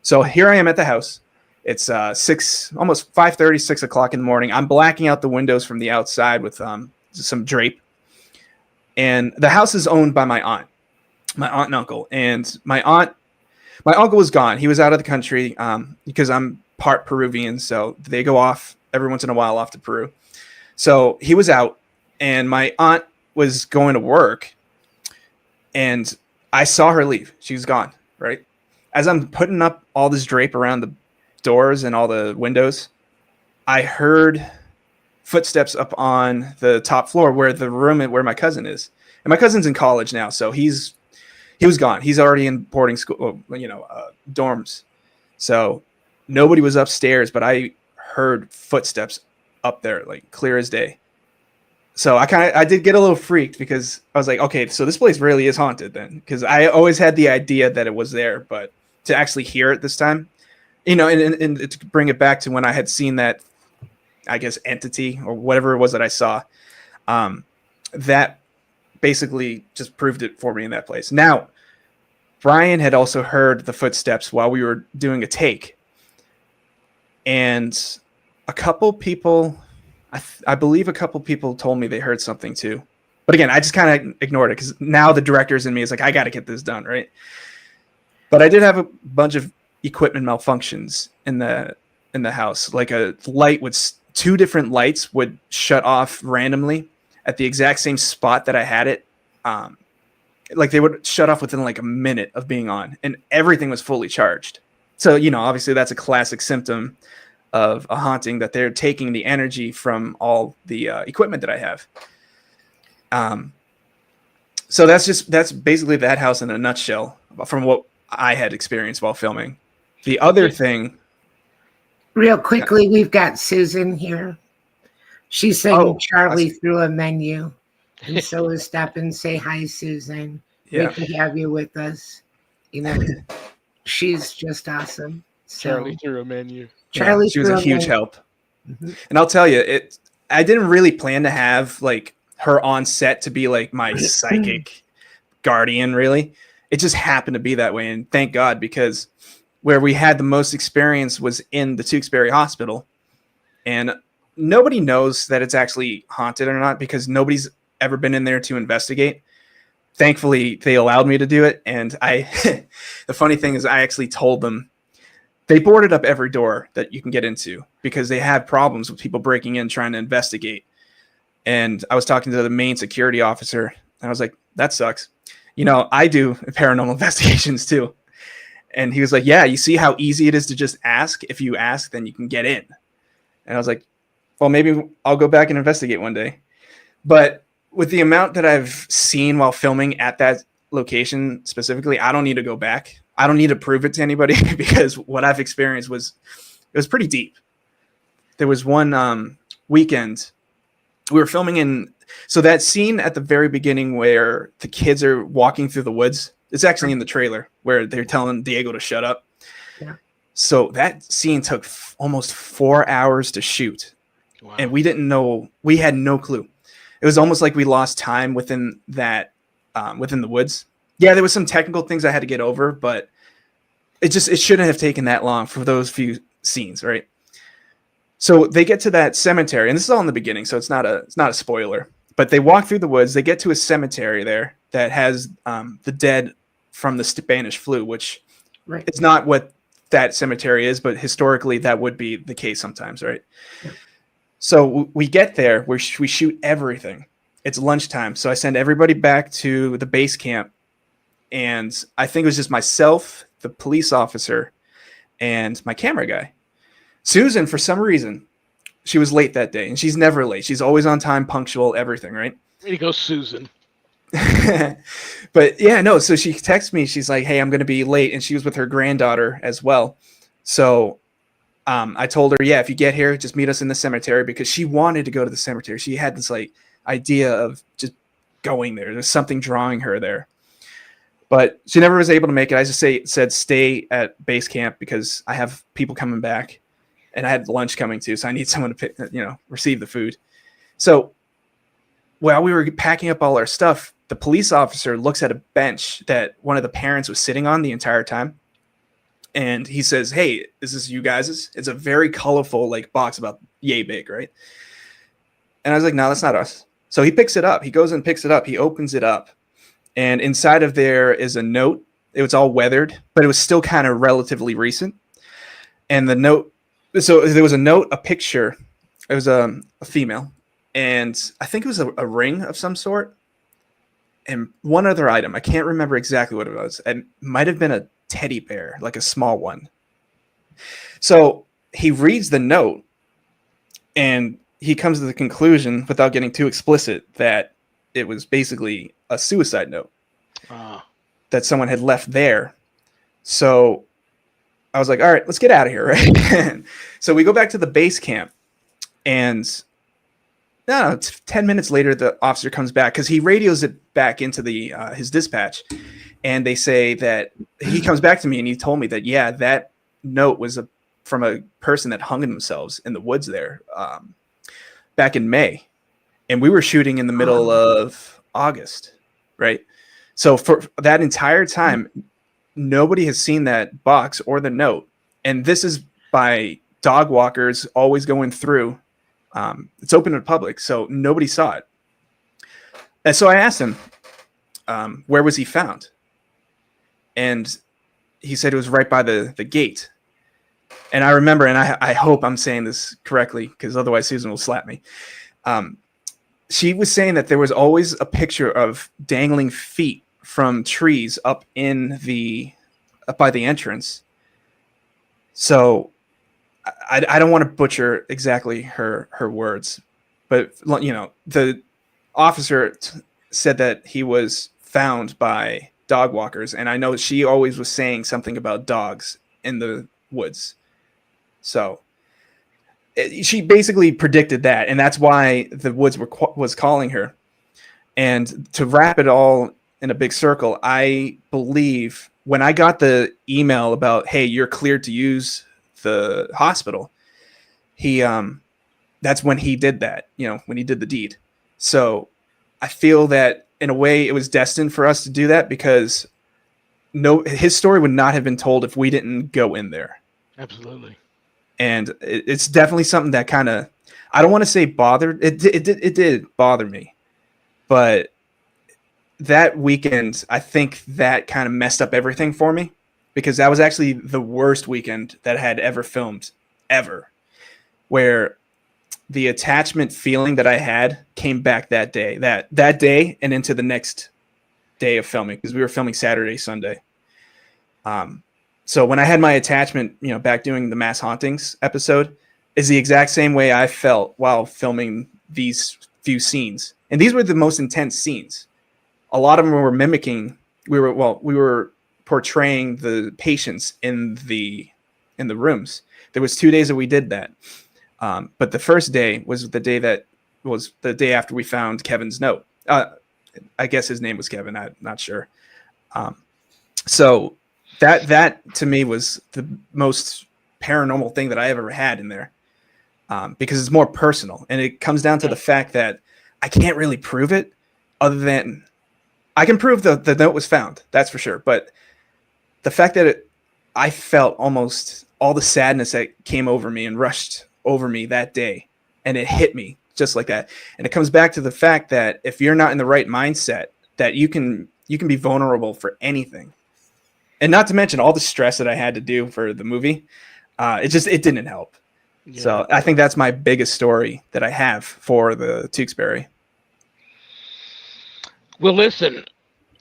So here I am at the house. It's almost 5:30, 6 o'clock in the morning. I'm blacking out the windows from the outside with some drape. And the house is owned by my aunt and uncle. And my uncle was gone. He was out of the country because I'm part Peruvian, so they go off every once in a while off to Peru. So he was out, and my aunt was going to work, and I saw her leave. She was gone, right? As I'm putting up all this drape around the doors and all the windows, I heard footsteps up on the top floor where the room where my cousin is. And my cousin's in college now, so he was gone. He's already in boarding school, dorms. So nobody was upstairs, but I heard footsteps up there, like clear as day. So I did get a little freaked because I was like, okay, so this place really is haunted then, because I always had the idea that it was there, but to actually hear it this time, and to bring it back to when I had seen that, I guess, entity or whatever it was that I saw, that basically just proved it for me in that place. Now, Brian had also heard the footsteps while we were doing a take, and a couple people, I believe a couple people told me they heard something too. But again, I just kind of ignored it because now the director's in me is like, I got to get this done, right? But I did have a bunch of equipment malfunctions in the house. Like a light would, two different lights would shut off randomly at the exact same spot that I had it. Like they would shut off within like a minute of being on, and everything was fully charged. So, obviously that's a classic symptom of a haunting, that they're taking the energy from all the equipment that I have. So that's basically that house in a nutshell from what I had experienced while filming. The other thing, Real quickly, we've got Susan here. She's saying Charlie threw a menu. And so we'll stop and say hi, Susan. Yeah. Great to have you with us. She's just awesome. So, Charlie threw a menu. Charlie, she was a huge help. Mm-hmm. And I'll tell you, I didn't really plan to have like her on set to be like my psychic guardian, really. It just happened to be that way. And thank God, because where we had the most experience was in the Tewksbury Hospital. And nobody knows that it's actually haunted or not, because nobody's ever been in there to investigate. Thankfully, they allowed me to do it. And the funny thing is, I actually told them, they boarded up every door that you can get into because they had problems with people breaking in trying to investigate. And I was talking to the main security officer, and I was like, that sucks. I do paranormal investigations too. And he was like, yeah, you see how easy it is to just ask? If you ask, then you can get in. And I was like, well, maybe I'll go back and investigate one day. But with the amount that I've seen while filming at that location specifically, I don't need to go back. I don't need to prove it to anybody because what I've experienced was pretty deep. There was one weekend we were filming so that scene at the very beginning where the kids are walking through the woods, it's actually in the trailer where they're telling Diego to shut up. Yeah. So that scene took almost 4 hours to shoot. Wow. And we didn't know, we had no clue. It was almost like we lost time within that, within the woods. Yeah, there was some technical things I had to get over, but it shouldn't have taken that long for those few scenes, right? So they get to that cemetery, and this is all in the beginning, so it's not a spoiler. But they walk through the woods. They get to a cemetery there that has the dead from the Spanish flu, which is not what that cemetery is, but historically that would be the case sometimes, right? Yeah. So we get there, we shoot everything. It's lunchtime, so I send everybody back to the base camp, and I think it was just myself, the police officer, and my camera guy. Susan, for some reason, she was late that day, and she's never late. She's always on time, punctual, everything, right? There you go, Susan. But yeah, no, so she texts me. She's like, hey, I'm going to be late. And she was with her granddaughter as well. So I told her, yeah, if you get here, just meet us in the cemetery, because she wanted to go to the cemetery. She had this like idea of just going there. There's something drawing her there. But she never was able to make it. I just said stay at base camp because I have people coming back. And I had lunch coming too, so I need someone to receive the food. So while we were packing up all our stuff, the police officer looks at a bench that one of the parents was sitting on the entire time. And he says, hey, is this you guys'? It's a very colorful like box about yay big, right? And I was like, no, that's not us. So he picks it up. He goes and picks it up. He opens it up. And inside of there is a note. It was all weathered, but it was still kind of relatively recent. And the note, so there was a note, a picture. It was a female, and I think it was a ring of some sort, and one other item. I can't remember exactly what it was. It might have been a teddy bear, like a small one. So he reads the note, and he comes to the conclusion, without getting too explicit, that it was basically a suicide note that someone had left there. So I was like, all right, let's get out of here, right? So we go back to the base camp, and 10 minutes later, the officer comes back because he radios it back into the his dispatch, and they say that he comes back to me, and he told me that, yeah, that note was from a person that hung themselves in the woods there back in May, and we were shooting in the middle of August, right? So for that entire time, nobody has seen that box or the note. And this is by dog walkers always going through. It's open to the public, so nobody saw it. And so I asked him, where was he found? And he said it was right by the gate. And I remember, and I hope I'm saying this correctly because otherwise Susan will slap me. Um, she was saying that there was always a picture of dangling feet from trees up by the entrance. So I don't want to butcher exactly her words, but the officer said that he was found by dog walkers, and I know she always was saying something about dogs in the woods. So she basically predicted that, and that's why the woods was calling her. And to wrap it all in a big circle, I believe when I got the email about, hey, you're cleared to use the hospital, he that's when he did that, when he did the deed. So I feel that in a way it was destined for us to do that, because his story would not have been told if we didn't go in there. Absolutely. And it's definitely something that kind of, I don't want to say bothered. It did bother me, but that weekend, I think that kind of messed up everything for me, because that was actually the worst weekend that I had ever filmed ever, where the attachment feeling that I had came back that day, that day and into the next day of filming, because we were filming Saturday, Sunday. So when I had my attachment, back doing the mass hauntings episode, is the exact same way I felt while filming these few scenes. And these were the most intense scenes. A lot of them were mimicking, we were portraying the patients in the rooms. There was 2 days that we did that. But the first day was the day after we found Kevin's note. I guess his name was Kevin. I'm not sure. So that to me was the most paranormal thing that I ever had in there, because it's more personal, and it comes down to the fact that I can't really prove it, other than I can prove the note was found. That's for sure. But the fact that I felt almost all the sadness that came over me and rushed over me that day, and it hit me just like that. And it comes back to the fact that if you're not in the right mindset, that you can be vulnerable for anything. And not to mention all the stress that I had to do for the movie. It didn't help. Yeah. So I think that's my biggest story that I have for the Tewksbury. Well, listen,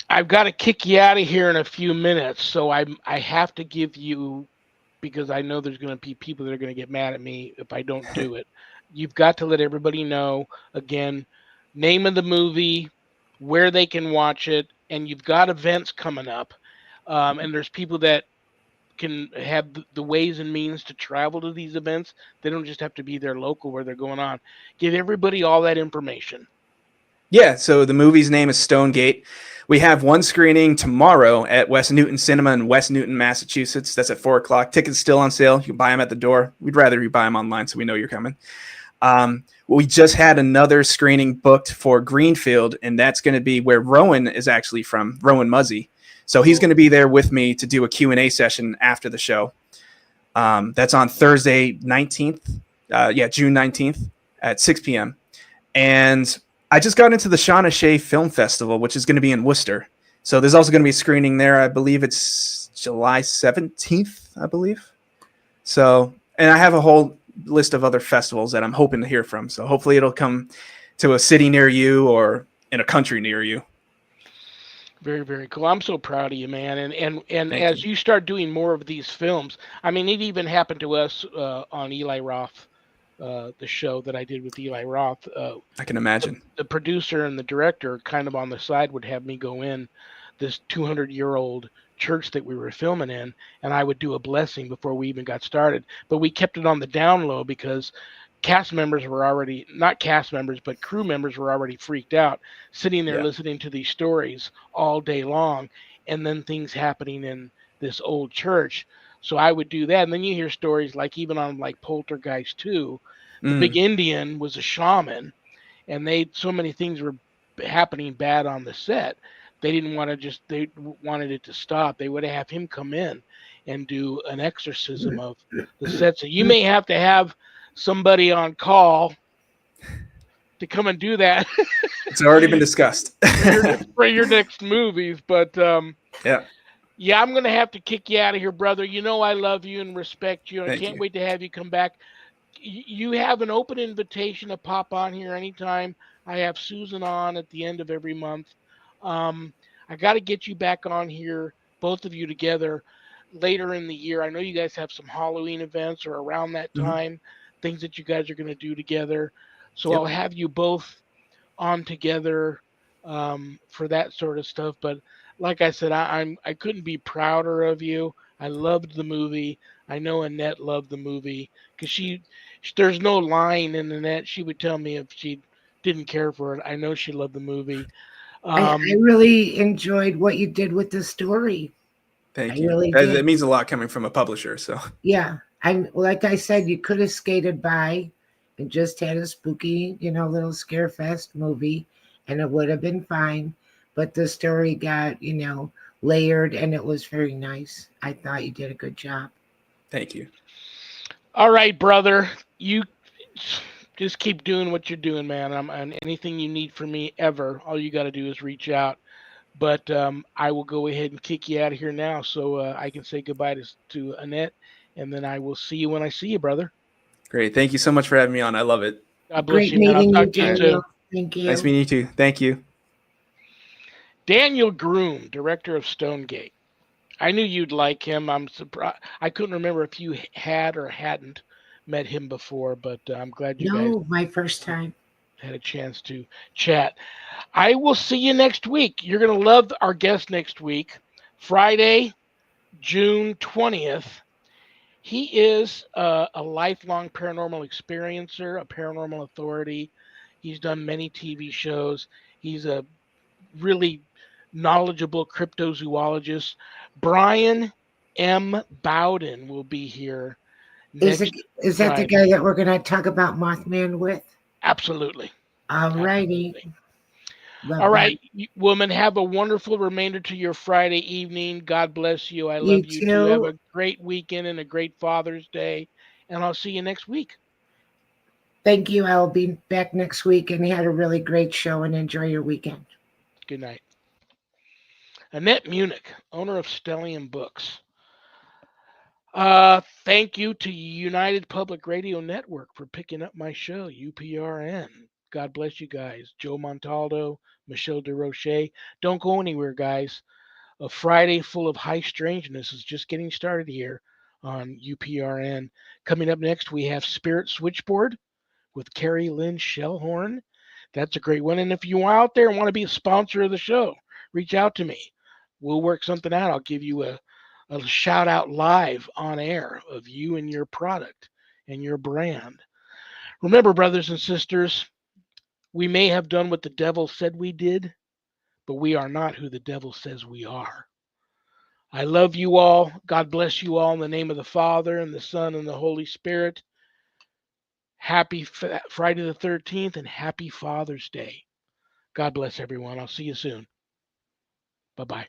I've got to kick you out of here in a few minutes, so I have to give you, because I know there's going to be people that are going to get mad at me if I don't do it. You've got to let everybody know, again, name of the movie, where they can watch it, and you've got events coming up. And there's people that can have the ways and means to travel to these events. They don't just have to be there local where they're going on. Give everybody all that information. Yeah, so the movie's name is Stonegate. We have one screening tomorrow at West Newton Cinema in West Newton, Massachusetts. That's at 4 o'clock. Tickets still on sale. You can buy them at the door. We'd rather you buy them online so we know you're coming. We just had another screening booked for Greenfield, and that's going to be where Rowan is actually from, Rowan Muzzy. So he's going to be there with me to do a Q&A session after the show. That's on Thursday 19th. June 19th at 6 p.m. And I just got into the Shawn Film Festival, which is going to be in Worcester. So there's also going to be a screening there. I believe it's July 17th, I believe. So, and I have a whole list of other festivals that I'm hoping to hear from. So hopefully it'll come to a city near you or in a country near you. Very, very cool. I'm so proud of you, man. And as you start doing more of these films, I mean, it even happened to us on Eli Roth, the show that I did with Eli Roth. I can imagine. The producer and the director kind of on the side would have me go in this 200-year-old church that we were filming in, and I would do a blessing before we even got started. But we kept it on the down low because cast members were already, not cast members, but crew members were already freaked out, sitting there listening to these stories all day long, and then things happening in this old church. So I would do that. And then you hear stories like even on like Poltergeist 2, the big Indian was a shaman, and so many things were happening bad on the set. They didn't want to they wanted it to stop. They would have him come in and do an exorcism of the set. So you may have to have somebody on call to come and do that. It's already been discussed for your next movies, but Yeah, I'm gonna have to kick you out of here, brother. You know I love you and respect you. I Thank can't you. wait to have you come back. You have an open invitation to pop on here anytime. I have Susan on at the end of every month. Um, I got to get you back on here, both of you together, later in the year. I know you guys have some Halloween events or around that Hmm. time, things that you guys are going to do together. So I'll Yep. have you both on together for that sort of stuff. But like I said, I couldn't be prouder of you. I loved the movie. I know Annette loved the movie because there's no line in Annette. She would tell me if she didn't care for it. I know she loved the movie. I Um, really enjoyed what you did with the story. I Thank you. really That did. means a lot coming from a publisher. So Yeah. I'm like I said, you could have skated by and just had a spooky, little scare fest movie and it would have been fine. But the story got, layered and it was very nice. I thought you did a good job. thank you. all right, brother. You just keep doing what you're doing, man. And anything you need from me ever, all you got to do is reach out. But I will go ahead and kick you out of here now so I can say goodbye to Annette. And then I will see you when I see you, brother. Great. Thank you so much for having me on. I love it. God bless Great you, man. I'll meeting you, talk to you All right. soon. Daniel. Thank Nice you. meeting you too. Thank you. Daniel Groom, director of Stonegate. I knew you'd like him. I'm surprised. I couldn't remember if you had or hadn't met him before, but I'm glad you guys No, my first time. had a chance to chat. I will see you next week. You're going to love our guest next week, Friday, June 20th. He is a lifelong paranormal experiencer, a paranormal authority. He's done many TV shows. He's a really knowledgeable cryptozoologist. Brian M. Bowden will be here Is it next is that the guy Friday. that we're going to talk about Mothman with? Absolutely. Alrighty. Absolutely. All Love that. right, woman, have a wonderful remainder to your Friday evening. God bless you. I You love you too. Have too. a great weekend and a great Father's Day. And I'll see you next week. Thank you. I'll be back next week and had a really great show and enjoy your weekend. Good night. Annette Munich, owner of Stellium Books. Thank you to United Public Radio Network for picking up my show, UPRN. God bless you guys. Joe Montaldo, Michelle DeRoche. Don't go anywhere, guys. A Friday full of high strangeness is just getting started here on UPRN. Coming up next, we have Spirit Switchboard with Carrie Lynn Shellhorn. That's a great one. And if you're out there and want to be a sponsor of the show, reach out to me. We'll work something out. I'll give you a shout out live on air of you and your product and your brand. Remember, brothers and sisters, we may have done what the devil said we did, but we are not who the devil says we are. I love you all. God bless you all in the name of the Father and the Son and the Holy Spirit. Happy Friday the 13th and happy Father's Day. God bless everyone. I'll see you soon. Bye bye.